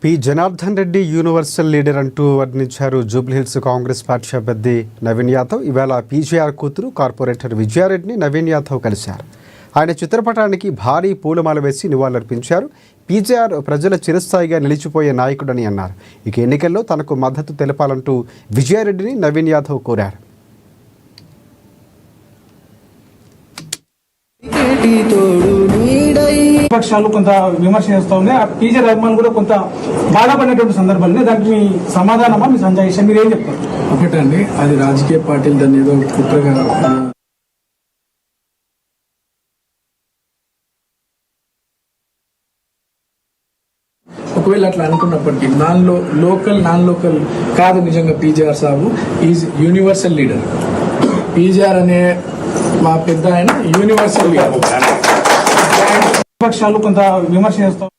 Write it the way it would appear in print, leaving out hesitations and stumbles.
P Janardhan Reddy universal leader అంటూ వర్ణించారు Jubilee Hills Congress party అభ్యర్థి నవీన్ యాదవ్. ఇవాళ పీజేఆర్ కూతురు కార్పొరేటర్ విజయారెడ్డిని నవీన్ యాదవ్ కలిశారు. ఆయన చిత్రపటానికి భారీ పూలమాల వేసి నివాళులర్పించారు. పీజేఆర్ ప్రజల చిరస్థాయిగా నిలిచిపోయే నాయకుడని అన్నారు. ఇక ఎన్నికల్లో తనకు మద్దతు తెలపాలంటూ విజయారెడ్డిని నవీన్ యాదవ్ కోరారు. విపక్షాలు కొంత విమర్శ చేస్తూ ఉన్నాయి. ఆ పీజే రహమాన్ కూడా కొంత బాధపడినటువంటి సందర్భాలు దానికి మీ సమాధానమా, మీ సంజాయిషం మీరు ఏం చెప్తారు? ఒకటండి, అది రాజకీయ పార్టీలు దాన్ని ఏదో కుట్రగా ఒకవేళ అట్లా అనుకున్నప్పటికీ నాన్ లోకల్ కాదు. నిజంగా పీజేఆర్ సాబు ఈజ్ యూనివర్సల్ లీడర్. పీజేఆర్ అనే మా పెద్ద ఆయన యూనివర్సల్ లీడర్. విపక్షాలు కొంత విమర్శ చేస్తాం.